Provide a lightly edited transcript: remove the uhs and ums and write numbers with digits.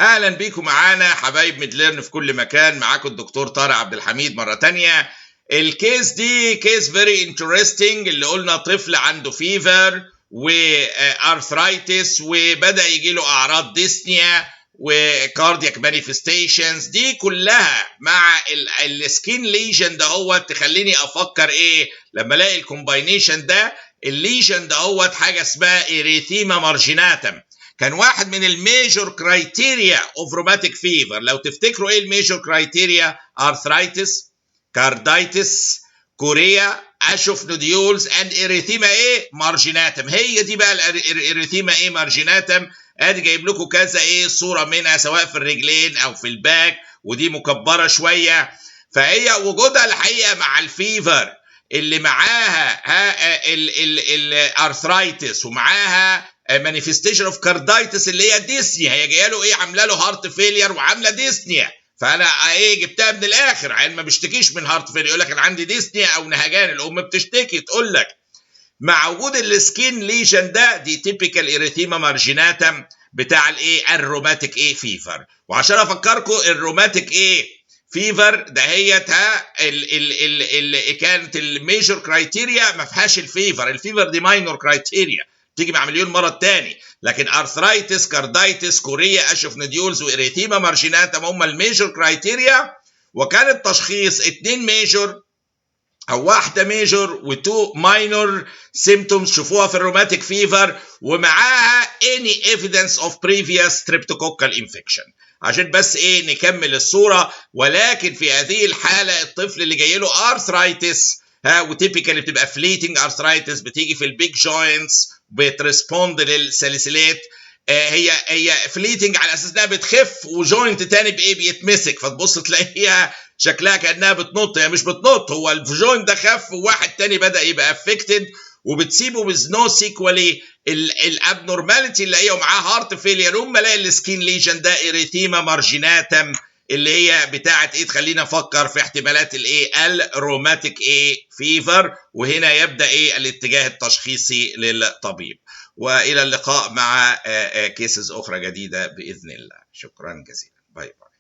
اهلا بيكم معانا حبايب ميدليرن في كل مكان. معاكم الدكتور طارق عبد الحميد مره تانية. الكيس دي كيس فيري انترستنج، اللي قلنا طفل عنده فيفر وارثرايتس وبدا يجي له اعراض ديسنيا وكاردياك مانيفستيشنز، دي كلها مع السكين ليجن ده هو تخليني افكر ايه لما الاقي الكومباينيشن ده. الليجن ده هو حاجه اسمها اريثيما مارجيناتم. كان واحد من الميجور كرايتيريا اوف روماتيك فيفر. لو تفتكروا ايه الميجور كرايتيريا؟ ارثرايتس، كاردايتس، كوريا، اشوف نوديولز اند اريثيما ايه مارجيناتم. هي دي بقى الاريثيما ايه مارجيناتم. ادي جايب لكم كذا ايه صوره منها سواء في الرجلين او في الباك، ودي مكبره شويه. فهي وجودها الحقيقه مع الفيفر اللي معاها الارثرايتس ومعاها مانيفستيشن اوف كاردايتس اللي هي ديسنيا. هي جايه له ايه؟ عامله له هارت فيلير وعامله ديسنيا. فانا ايه جبتها من الاخر. عيل ما بيشتكيش من هارت فيلير يقول لك انا عندي ديسنيا او نهجان. الام بتشتكي تقول لك مع وجود السكين ليجن ده دي تيبيكال اريثيما مارجيناتم بتاع الايه الروماتيك ايه فيفر. وعشان افكركم الروماتيك ايه فيفر دهيتها اللي كانت الميجور كرايتيريا ما فيهاش الفيفر. الفيفر دي ماينور كرايتيريا تيجي مع مليون مرض تاني، لكن ارثرايتس، كاردايتس، كوريا، اشوف نوديولز واريثيما مارجيناتم هم الميجور كرايتيريا. وكان التشخيص 2 ميجور او واحده ميجور و2 ماينور سيمبتومز شوفوها في الروماتيك فيفر، ومعاها any evidence of previous streptococcal infection. عشان بس ايه نكمل الصوره. ولكن في هذه الحاله الطفل اللي جاي له ارثرايتس وتيبيكالي بتبقى فليتنج ارثرايتس، بتيجي في البيج جوينتس، بتريسبوند للساليسيلات. هي فليتنج على اساس انها بتخف وجوينت تاني بايه بيتمسك، فتبص تلاقيها شكلها كانها بتنط. هي مش بتنط، هو الجوينت ده خف وواحد تاني بدا يبقى افكتد، وبتسيبه بزنو سيكوالي. الابنورماليتي اللي هي معاه هارت فيلير. هم الاقي السكين ليجن ده اريثيما مارجيناتم اللي هي بتاعه ايه تخلينا نفكر في احتمالات الايه الروماتيك ايه فيفر. وهنا يبدا ايه الاتجاه التشخيصي للطبيب. والى اللقاء مع كيسز اخرى جديده باذن الله. شكرا جزيلا. باي باي.